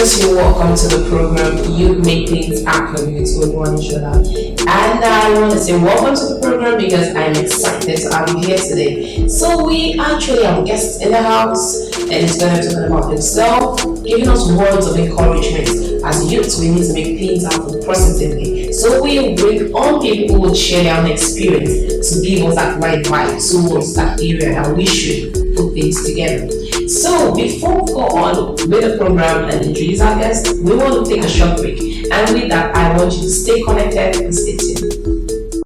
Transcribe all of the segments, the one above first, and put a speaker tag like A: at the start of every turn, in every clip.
A: Greetings, you're welcome to the program You Make Things Happen with Oluwan Shola. And I want to say welcome to the program because I'm excited to have you here today. So we actually have guests in the house and he's going to be talking about himself, giving us words of encouragement. As youth, we need to make things happen positively. So we bring on people who will share their own experience to give us that right vibe towards that area that we should put things together. So before we go on with the program and introduce our guests, we want to take a short break. And with that, I want you to stay connected and stay tuned.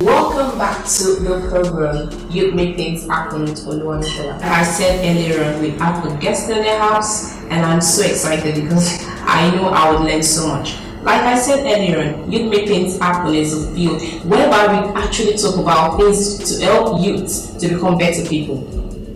A: Welcome back to the program You Make Things Happen with Oluwan Shola. Like I said earlier on, we have a guest in the house and I'm so excited because I know I would learn so much. Like I said earlier, Youth Make Things Happen is a field whereby we actually talk about things to help youth to become better people,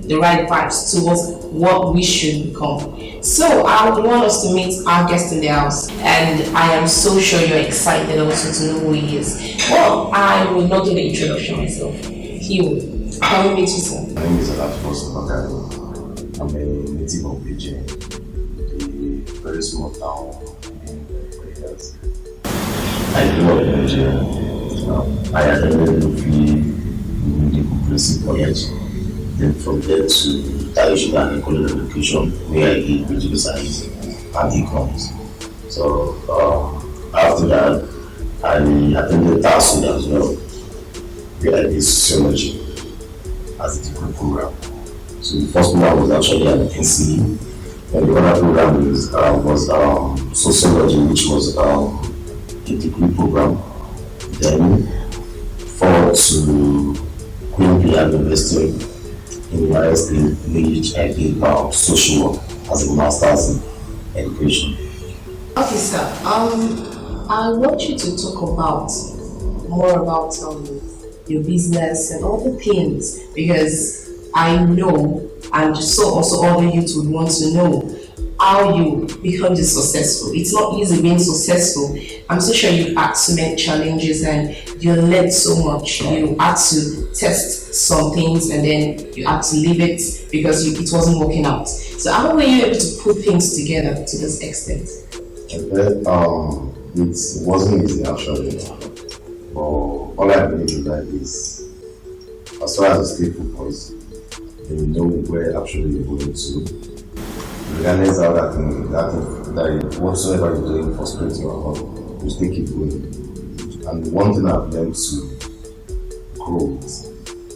A: the right vibes towards what we should become. So I would want us to meet our guest in the house, and I am so sure you're excited also to know who he is. Well, I will not do the introduction myself. He will. Can we meet you, sir?
B: My name is Alafos Bakari. I'm a native of Beijing, a very small town. I grew up in Nigeria. I attended Luffy the Comprehensive College. Then from there to Taishidan College of Education, where I did political science and economics. So after that, I attended TASU as well, where I did sociology as a degree program. So the first program was actually an NCE, and the other program was sociology, which was a degree program. Then forward to Queen Pilar University in United States, which I did social work as a master's in education.
A: Okay, sir. I want you to talk more about your business and all the things, because I know, and so also all the youth would want to know how you become this successful. It's not easy being successful. I'm so sure you had so many challenges and you learned so much. You had to test some things and then you had to leave it because it wasn't working out. So how were you able to put things together to this extent?
B: It wasn't easy actually, but all I believe in that is, as far as the stay focused, then you know where actually you're going to. Regardless of that whatsoever you're doing frustrates you or not, you still keep going. And one thing I've learned to grow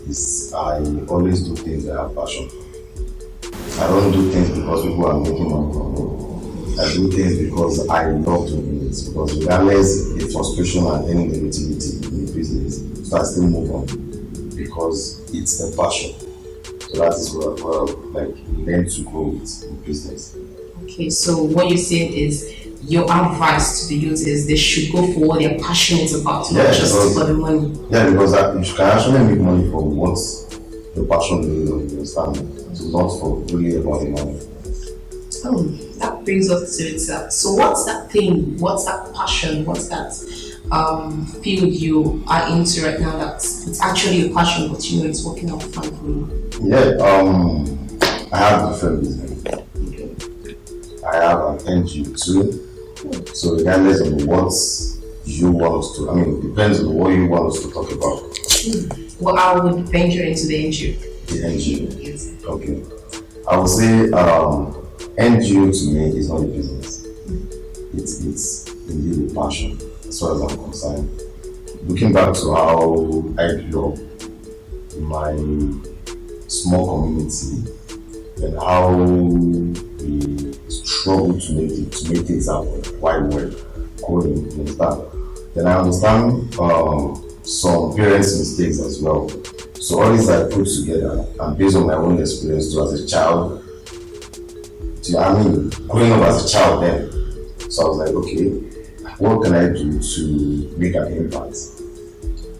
B: is I always do things that I have passion for. I don't do things because people are making money from me. I do things because I love doing it. Because regardless the frustration and any negativity in the business, so I still move on because it's the passion. So that is what learn to grow with in business.
A: Okay, so what you said is your advice to the youth is they should go for what they're passionate about, not just for the money.
B: Yeah, because you can actually make money for what your passion is, you understand? So not for really about the money.
A: Oh, that brings us to it. So what's that thing? What's that passion? What's that field you are into right now it's actually a passion, but you know it's working out fine for you?
B: Yeah, I have different business. I have an NGO too. So regardless of what you want us to, it depends on what you want us to talk about.
A: Well, I would venture into the NGO.
B: The NGO?
A: Yes.
B: Okay. I would say NGO to me is not a business. It's indeed a passion, as far as I'm concerned. Looking back to how I grew up in my small community and how we struggle to make things happen while we're growing, you understand? Then I understand some parents' mistakes as well. So all these I put together and based on my own experience too as a child, growing up as a child then. So I was like, okay, what can I do to make an impact?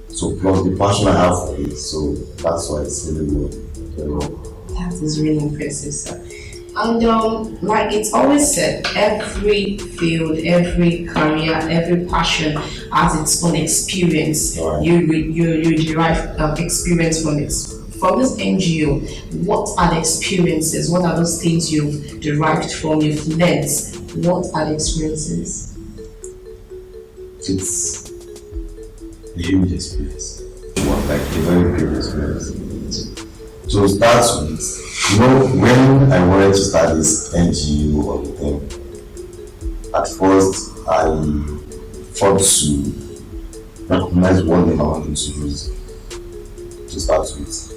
B: So plus the passion I have for it, so that's why it's really good.
A: That is really impressive, sir. And like it's always said, every field, every career, every passion has its own experience.
B: Right.
A: You derive experience from it. From this NGO, what are the experiences? What are those things you've derived from? You've learned. What are the experiences?
B: It's a huge experience. Like a very great experience. So start with, when I wanted to start this NGO or thing, at first I thought to recognize what name I wanted to use to start with.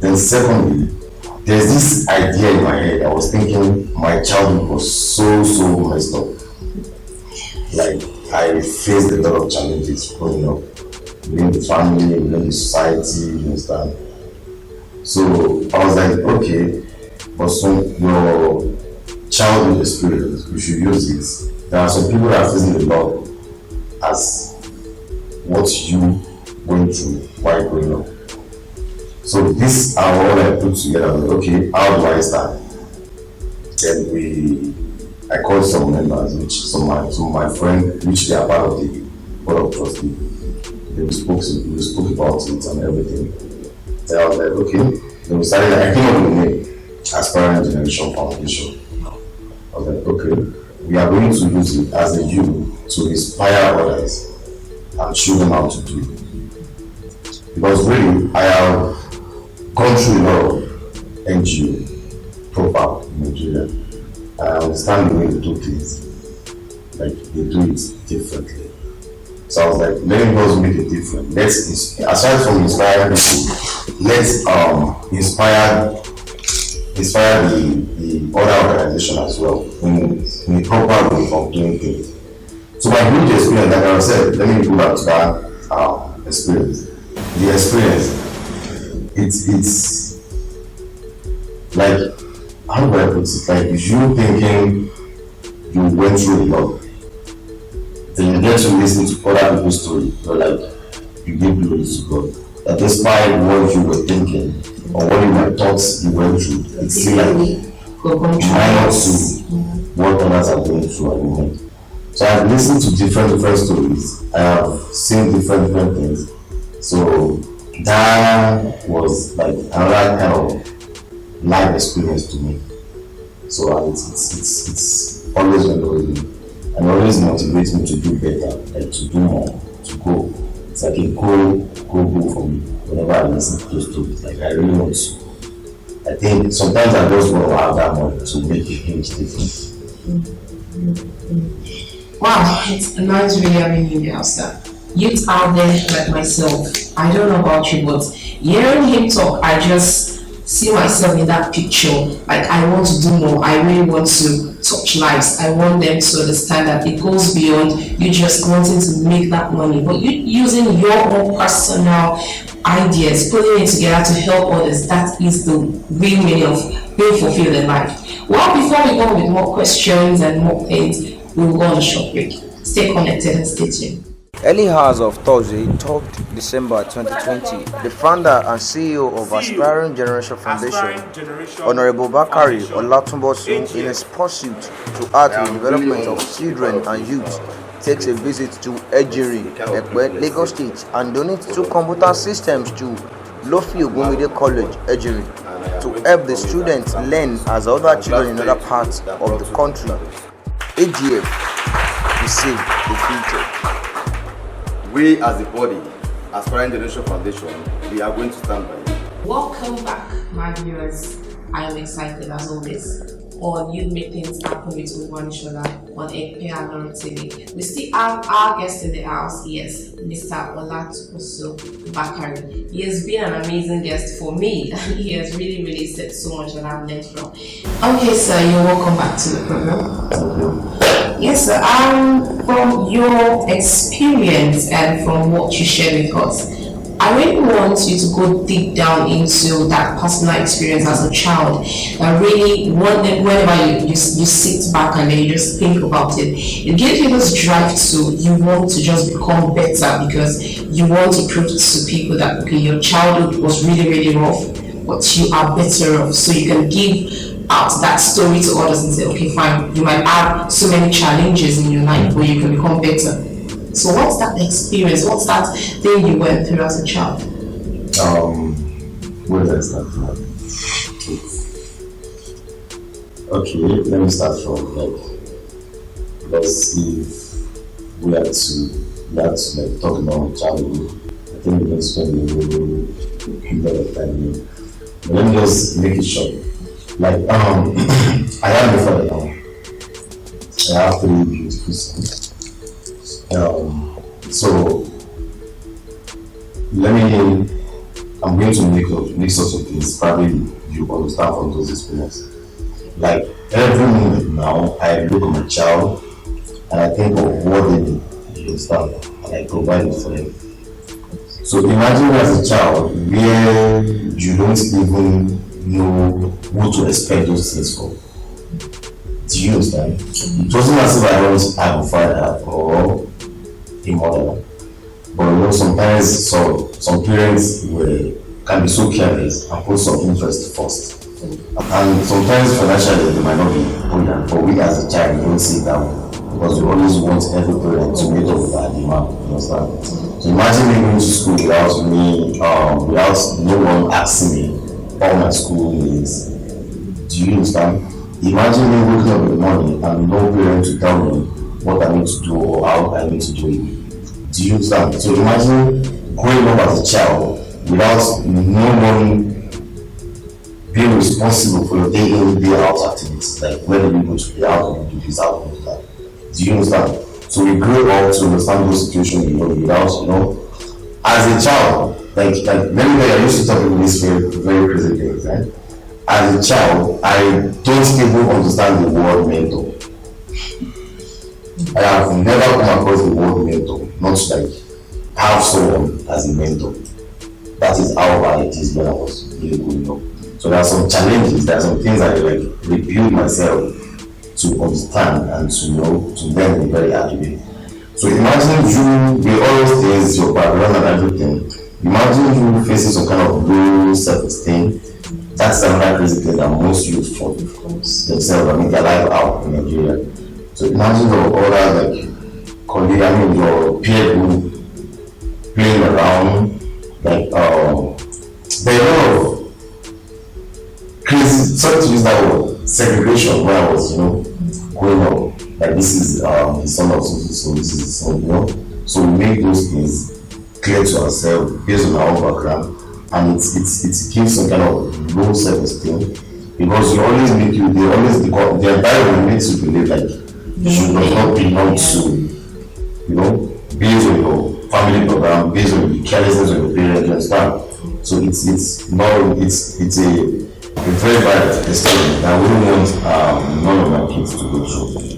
B: Then secondly, there's this idea in my head. I was thinking my childhood was so messed up. Like I faced a lot of challenges growing up within the family, within the society, you understand. So I was like, okay, but your childhood experience, you should use it. There are some people that are facing a lot as what you went through while growing up. So these are all I put together. Like, okay, how do I start? Then I called some members, some of my friends, which they are part of the board of trustees. We spoke about it and everything. Then I was like, okay. Then we started. I came up with the name, Aspiring Generation Foundation. I was like, okay, we are going to use it as a youth to inspire others and show them how to do it. Because really, I have gone through a lot of NGO proper in Nigeria. I understand the way they do things, like they do it differently. So I was like, let us make it different. Let's, aside from inspiring people, let's inspire the other organization as well in a proper way of doing things. So my huge experience, like I said, let me go back to that experience. The experience. It's like, how do I put it? Like you thinking you went through a lot, then you get to listen to other people's story. You're like, you give glory to God. That despite what you were thinking or what you might thought you went through, it's still like minor to what others are going through at the moment. So I've listened to different stories. I have seen different things. So that was like another kind of life experience to me. So it's always encouraging and always motivates me to do better, like to do more, to go. It's like a go for me whenever I listen to those stories. Like I really want to. I think sometimes I just want to have that money to make a huge difference.
A: Wow, it's nice really having you there, sir. Youth out there like myself, I don't know about you, but hearing him talk, I just see myself in that picture. Like I want to do more. I really want to touch lives. I want them to understand that it goes beyond you just wanting to make that money, but you using your own personal ideas, putting it together to help others. That is the real meaning of being fulfilled in life. Well, before we go with more questions and more things, we will go on a short break. Stay connected and stay tuned.
C: Early hours of Thursday, 3rd December 2020, the founder and CEO of Aspiring Generation Foundation, Honorable Bakari Olatunbosun, in his pursuit to add to the development of children and youth, takes a visit to Ejiri, Ekpe, Lagos State, and donates 2 computer systems to Lofi Ogumide College, Ejiri, to help the students learn as other children in other parts of the country. AGF, we save the future.
D: We as the body, Aspiring Generation Foundation, we are going to stand by you.
A: Welcome back, my viewers. I am excited as always on You Make Things Happen with Oluwanishola on Ekpe Aloro TV. We still have our guest in the house, yes, Mr. Olatunbosun Bakari. He has been an amazing guest for me and he has really said so much and I've learned from. Okay, sir, you're welcome back to the program. Yes, sir. From your experience and from what you shared with us, I really want you to go deep down into that personal experience as a child. And really, whenever you sit back and then you just think about it, it gives you this drive to you want to just become better because you want to prove to people that okay, your childhood was really rough, but you are better off. So you can give out that story to others and say, okay, fine, you might have so many challenges in your life where you can become better. So what's that experience? What's that thing you went through as a child?
B: Where did I start from? Okay, let me start from because if we had to talk about childhood, I think we're going to spend a lot of time here. But let me just make it short. I am the father now. I have 3 beautiful sons. So I'm going to make such a things. Probably you understand from those experiences. Like every moment now, I look at my child and I think of what they need. You understand? And I provide it for them. So imagine as a child where you don't even know who to expect those things from. Do you understand? It wasn't as if I don't have a father or a mother. But sometimes some parents can be so careless and put some interest first. And sometimes financially they might not be brilliant, but we as a child don't see that because we always want every parent to meet up with our demand. You understand? So imagine me going to school without no one asking me all my school needs. Do you understand? Imagine me waking up in the morning and no parent to tell me what I need to do or how I need to do it. Do you understand? So imagine growing up as a child without no one being responsible for your day in, day out activities, like when do you go to play, how do you do this, how do you do that? Do you understand? So we grew up to understand those situations, without, as a child, like let me tell you, I used to talk about this very, very crazy things, right? As a child, I don't even understand the word mentor. I have never come across the word mentor, not like have someone as a mentor. That is how bad it is when I was really growing up. So there are some challenges, there are some things I rebuild myself to understand and to learn in a very hard way. So imagine you, with all those things, your background and everything, imagine you facing some kind of low self-esteem. That's another crazy thing that most youth for themselves, their life out in Nigeria. So imagine your other colleague, your peer group playing around, there are a lot of crazy, sorry to use that word, segregation when I was, growing up. Like this is the son of so this is the son, So we make those things clear to ourselves based on our own background, and it gives some kind of low self-esteem because the environment makes you believe like you should not belong to, based on your family background, based on the carelessness of your parents, you understand? So it's a very bad experience that I wouldn't want none of my kids to go through.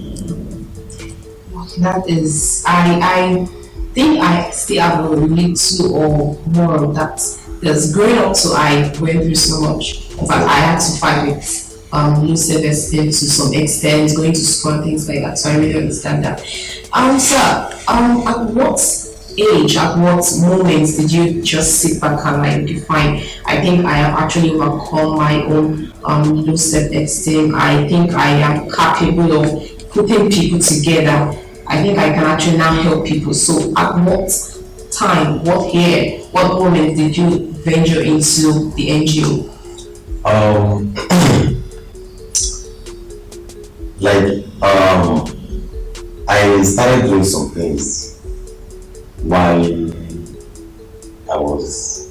A: That is, I think I still have a little or more of that. Because growing up, I went through so much. In fact, I had to fight with low self-esteem to some extent, going to school and things like that. So I really understand that. Sir, at what age, at what moments did you just sit back and define, I think I have actually overcome my own low self-esteem. I think I am capable of putting people together. I think I can actually now help people. So at what time, what year, what moment did you venture into the NGO?
B: I started doing some things while I was,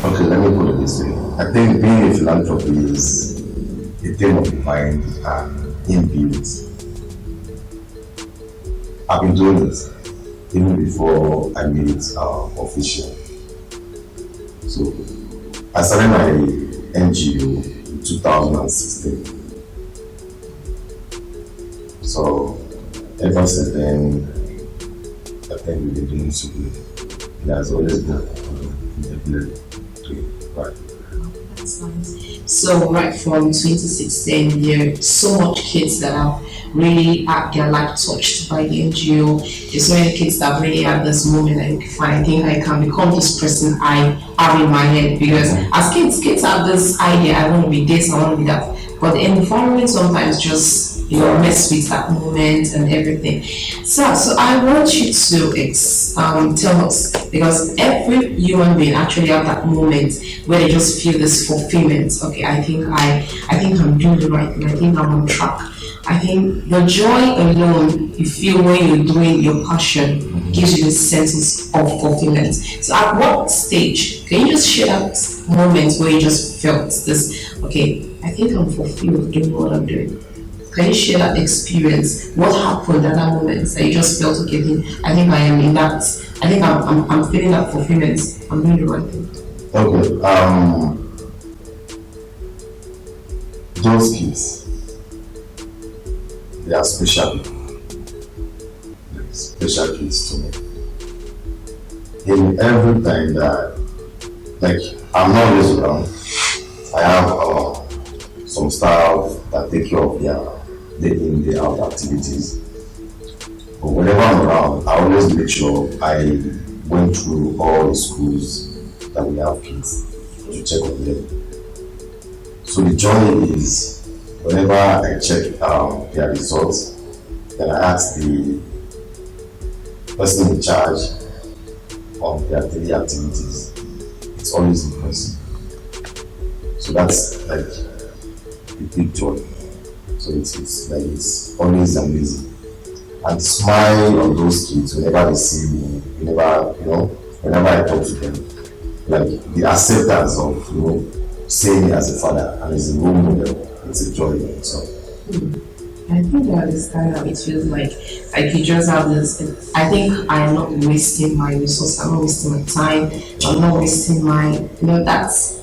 B: okay, let me put it this way. I think being a philanthropist is a thing of the mind and inbuilt. I've been doing it even before I made it official. So I started my NGO in 2016. So ever since then, I think we've been doing so good. It has always been right.
A: That's nice. So right from 2016, there are so much kids that have really had their life touched by the NGO. There's so many kids that really had this moment like, fine, I think I can become this person I have in my head. Because as kids have this idea, I want to be this, I want to be that. But the environment sometimes just mess with that moment and everything. So I want you to tell us, because every human being actually have that moment where they just feel this fulfillment. Okay, I think I'm doing the right thing. I think I'm on track. I think the joy alone you feel when you're doing your passion gives you this sense of fulfillment. So at what stage can you just share that moment where you just felt this? Okay, I think I'm fulfilled doing what I'm doing. Can you share that experience? What happened at that moment that you just felt okay? I think I am in that. I think I'm feeling that fulfillment. I'm doing the right thing.
D: Okay. Those kids, they are special people. Special kids to me. In every time that, like, I'm not always around. I have some staff that take care of their day in, day out activities. But whenever I'm around, I always make sure I went through all the schools that we have kids to check on them. So the journey is whenever I check their results, then I ask the person in charge of their daily activities. It's always in person. So that's like a big joy. So it's always amazing. And the smile of those kids whenever they see me, whenever I talk to them, like the acceptance of seeing me as a father and as a role model, it's a joy in itself.
A: I think I understand how it feels like you just have this. I think I'm not wasting my resources, I'm not wasting my time, I'm not wasting my, that's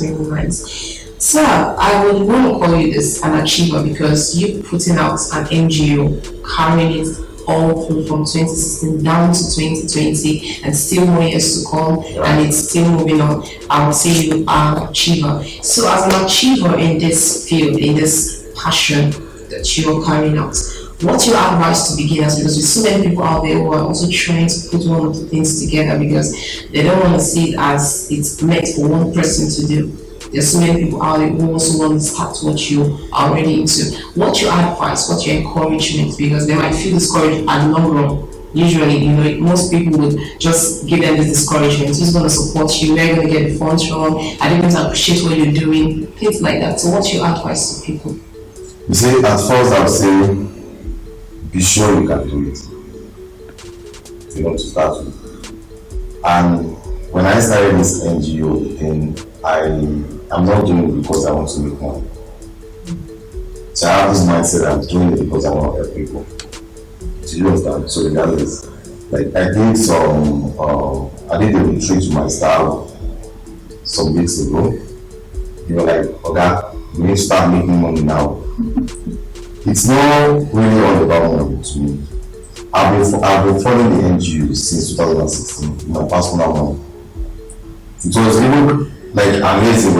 A: really nice. So I would want to call you this an achiever because you putting out an NGO, carrying it all through from 2016 down to 2020 and still more years to come, and it's still moving on. I would say you are an achiever. So as an achiever in this field, in this passion that you're carrying out, what's your advice to beginners? Because there's so many people out there who are also trying to put one of the things together because they don't want to see it as it's meant for one person to do. There's so many people out there who also want to start what you are already into. What's your advice? What's your encouragement? Because they might feel discouraged at the long run. Usually, most people would just give them this discouragement. Who's going to support you? Where are you going to get the funds from? Are they going to appreciate what you're doing? Things like that. So what's your advice to people?
D: You see, at first I would say, be sure you can do it. To start with. And when I started this NGO thing, I'm not doing it because I want to make money. So I have this mindset I'm doing it because I want to help people. So you understand? So regardless, like I did I did a retreat to my staff some weeks ago. They were like, okay, we need to start making money now. It's not really all about money to me. I've been following the NGO since 2016, my personal money. It was even like amazing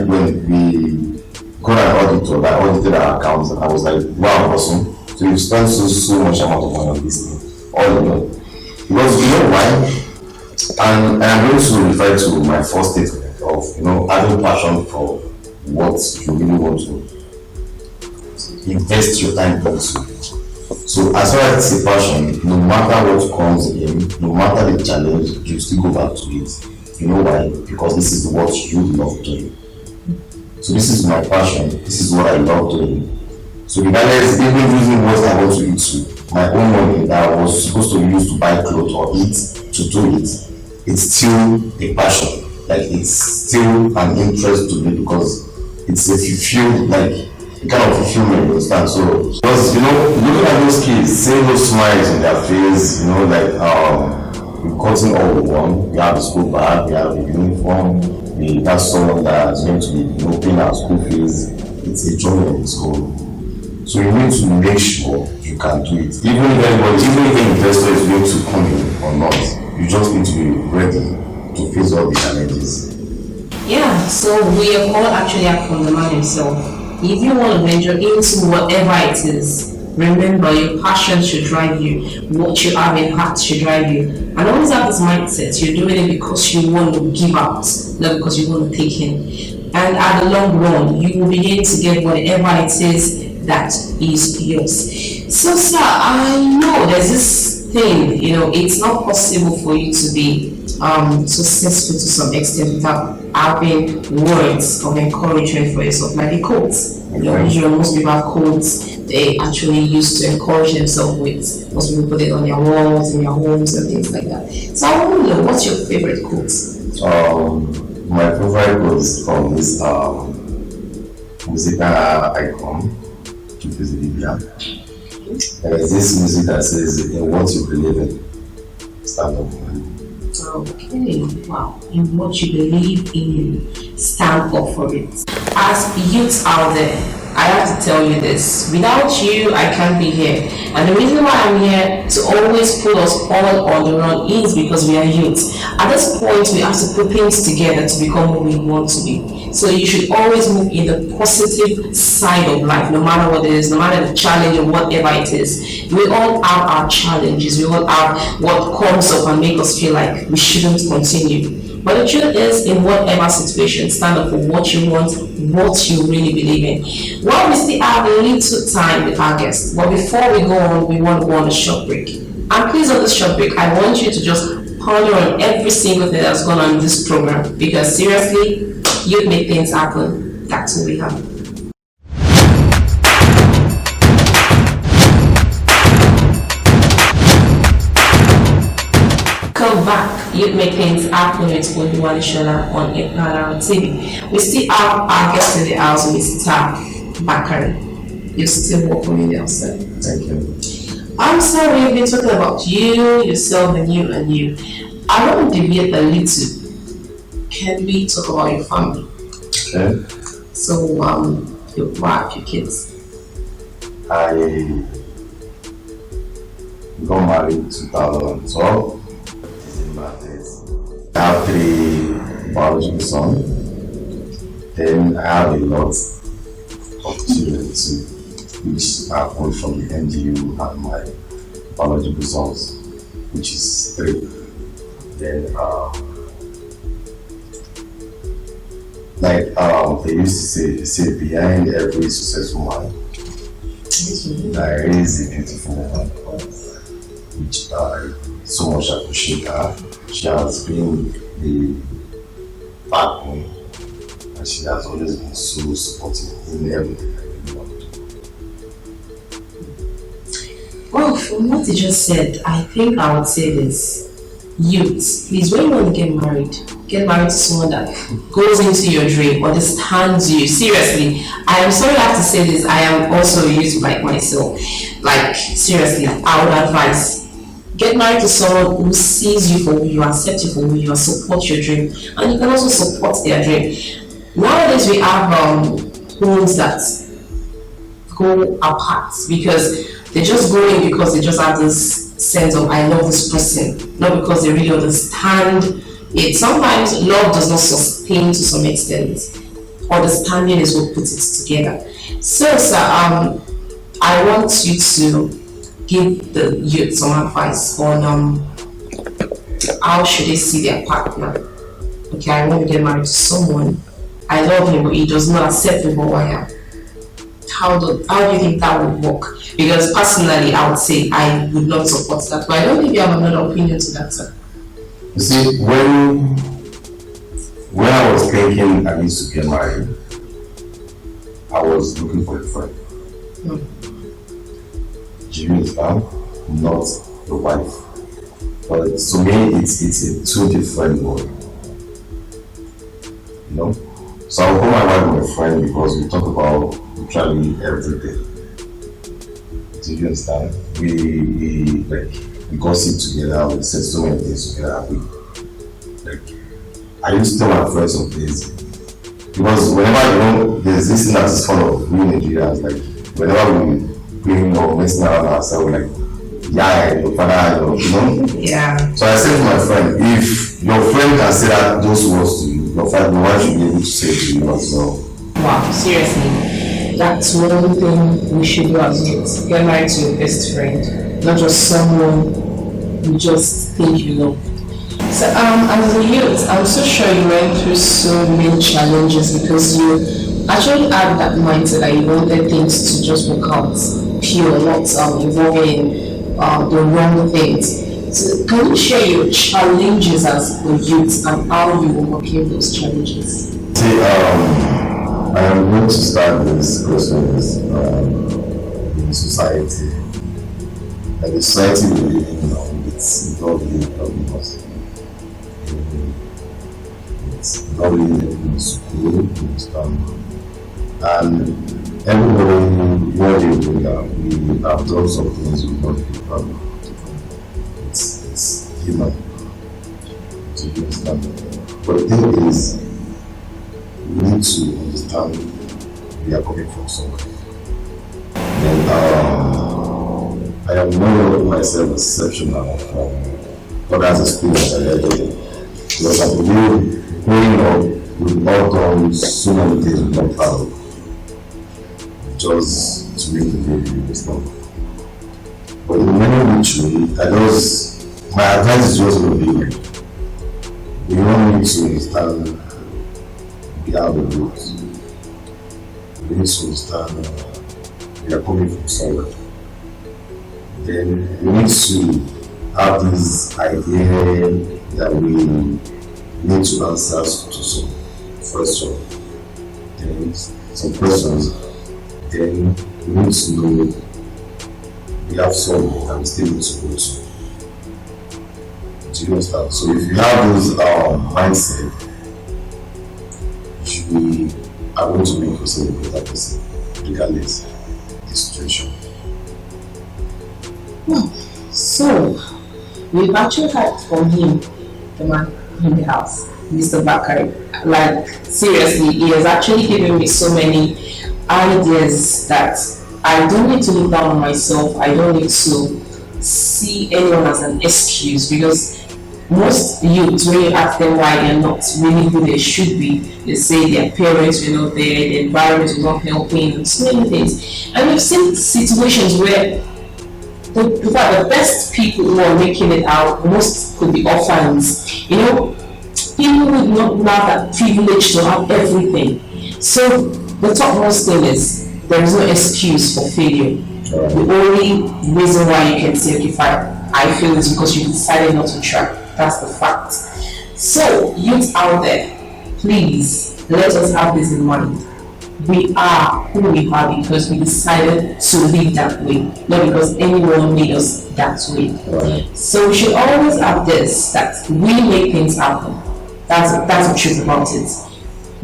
D: when we got an auditor that audited our accounts, and I was like, wow, awesome. So you spent so much amount of money on this thing, all in all. Because you know why? And I'm going to refer to my first statement of having passion for what you really want to invest your time into. So as far as it's a passion, no matter what comes in, no matter the challenge, you still go back to it. You know why? Because this is what you love doing. So this is my passion. This is what I love doing. So regardless, even using what I want to eat, my own money that I was supposed to use to buy clothes or eat to do it, it's still a passion. Like it's still an interest to me because it's a fulfilled, like a kind of fulfillment, you understand? So because looking at those kids, seeing those smiles in their face, we're cutting all we want. We have the school bag, we have the uniform, we have someone that is going to be paying our school fees. It's a joy in school. So you need to make sure you can do it. Even if the investor is going to come in or not, you just need to be ready to face all the challenges.
A: Yeah, so we are called actually out from the man himself. If you want to venture into whatever it is, remember your passion should drive you. What you have in heart should drive you. And always have this mindset. You're doing it because you want to give out, not because you want to take in. And at the long run, you will begin to get whatever it is that is yours. So, sir, I know there's this thing, it's not possible for you to be successful to some extent without having words of encouragement for yourself, like the quotes. Usually most people have quotes they actually use to encourage themselves with. Most people put it on their walls, in their homes, and things like that. So I want to know, what's your favorite quote?
D: My favorite quote is from this musical icon, which is Libya. There's this music that says, in what you believe in, stand up for it.
A: Okay, wow. In what you believe in, stand up for it. As youths out there, I have to tell you this. Without you, I can't be here. And the reason why I'm here to always put us all on the run is because we are youths. At this point, we have to put things together to become who we want to be. So you should always move in the positive side of life, no matter what it is, no matter the challenge or whatever it is. We all have our challenges. We all have what comes up and make us feel like we shouldn't continue. But the truth is, in whatever situation, stand up for what you want, what you really believe in. Well, we still have a little time with our guests, but before we go on, we want to go on a short break. And please, on this short break, I want you to just ponder on every single thing that's gone on in this program, because seriously, you make things happen. That's what we have. Come back. You make things happen with Oluwale Shola on Ipnara TV. We still have our guest in the house, Mr. Bakari. You're still welcome in the outside.
D: Thank you.
A: I'm sorry, we've been talking about you, yourself, and you. I want to deviate a little. Can we talk about your family?
D: Okay.
A: So, your wife, your kids.
D: I got married in 2012. I have 3 biological sons. Then I have a lot of children too, which are born from the MDU and my biological sons, which is 3. Then, they used to say behind every successful man, there is a beautiful woman, which I so much appreciate her. She has been the backbone, and she has always been so supportive in everything I do.
A: Well, from what you just said, I think I would say this. Youths, please, when you want to get married to someone that goes into your dream, understands you. Seriously, I am sorry I have to say this, I am also a youth like myself. Like, seriously, I would advise, get married to someone who sees you for who you are, accepts you for who you are, support your dream, and you can also support their dream. Nowadays, we have homes that go apart because they just go in because they just have this sense of I love this person, not because they really understand it. Sometimes love does not sustain to some extent. Understanding is what puts it together. So, sir, I want you to give the youth some advice on how should they see their partner. Okay, I want to get married to someone. I love him, but he does not accept me for who I am. How do you think that would work? Because personally, I would say I would not support that, but I don't think you have another opinion to that, sir.
D: You see, when I was thinking I need to get married, I was looking for a friend. Do you understand? Not a wife. But to me, it's a 2 different world. You know? So I'll call my wife my friend because we talk about literally everything. Do you understand? We gossip together, we say so many things together. I used to tell my friends some things because whenever there's this thing that is fun of we Nigerians, whenever we playing or messing around ourselves, your father,
A: Yeah.
D: So I said to my friend, if your friend can say those words to you, your wife should be able to say to you as well.
A: Wow, seriously, that's one thing we should do as youths. Get married to your best friend, not just someone you just think you know. So, as a youth, I'm so sure you went through so many challenges because you actually had that mindset that you wanted things to just work out pure, not involving the wrong things. So, can you share your challenges as a youth and how you overcame those challenges?
D: See, I am going to start this question with in society. And the society we live in now, it's not really helping us. It's not really in school, you understand? And everybody, what they do now, we have done some things we not be proud of. It's human. So you understand? But the thing is, we need to understand we are coming from somewhere. Then I am not myself exceptional from others' experience and everything. Because I believe growing up, we've all done so many things we're not proud of. Just to make the baby understand. But in many which way, my advice is just going to be like, we all need to understand we have the roots. We need to understand we are coming from somewhere. Then we need to have this idea that we need to answer to some questions. Then some questions. Then we need to know we have something that we still need to go to. Do you understand? So if you have those mindset, you are going to make yourself a better person, regardless of the situation.
A: So, we've actually heard from him, the man in the house, Mr. Bakari. Like, seriously, he has actually given me so many ideas that I don't need to look down on myself. I don't need to see anyone as an excuse because most youths, when you ask them why they're not really who they should be, they say their parents were not there, the environment was not helping, and so many things. And we've seen situations where the best people who are making it out, most could be orphans. You know, people would not have that privilege to have everything. So the topmost thing is there is no excuse for failure. The only reason why you can say, okay, fine, I failed is because you decided not to try. That's the fact. So, youth out there, please let us have this in mind. We are who we are because we decided to live that way, not because anyone made us that way.
D: Right.
A: So we should always have this, that we make things happen. That's the truth about it.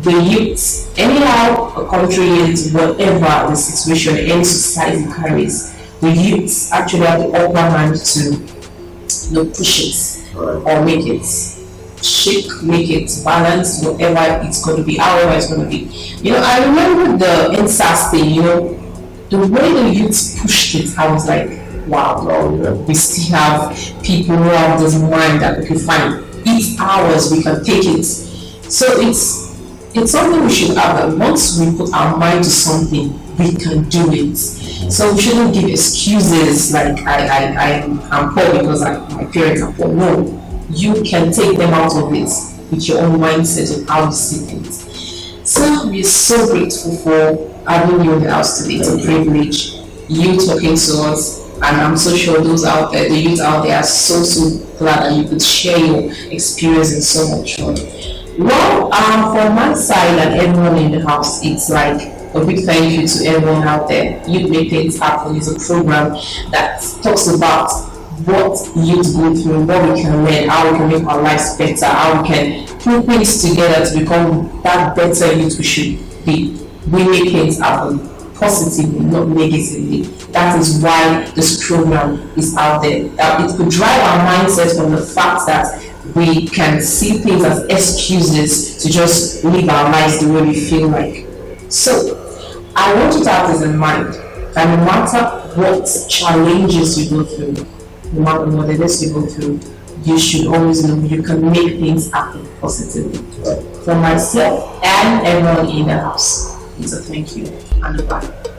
A: The youth, anyhow a country is, whatever the situation any society carries, the youths actually have the upper hand to push it or make it shake, make it balance, whatever it's going to be, however it's going to be. You know, I remember the NSAS thing, you know, the way the youths pushed it, I was like, wow, we still have people who have this mind that, okay, fine, it's ours, we can take it. So it's something we should have, that once we put our mind to something, we can do it. So we shouldn't give excuses like I'm poor because my parents are poor. No, you can take them out of it with your own mindset of how you see things. So we're so grateful for having you in the house today. It's a privilege. You talking to us, and I'm so sure those out there, the youth out there, are so glad that you could share your experience and so much fun. Well, from my side and everyone in the house, it's like a big thank you to everyone out there. Youth Make Things Happen is a program that talks about what youth go through, what we can learn, how we can make our lives better, how we can put things together to become that better youth we should be. We make things happen positively, not negatively. That is why this program is out there. That it could drive our mindset from the fact that we can see things as excuses to just live our lives the way we feel like. So, I want you to have this in mind, that no matter what challenges you go through, no matter what it is you go through, you should always know you can make things happen positively. for myself and everyone in the house. It's a thank you and goodbye.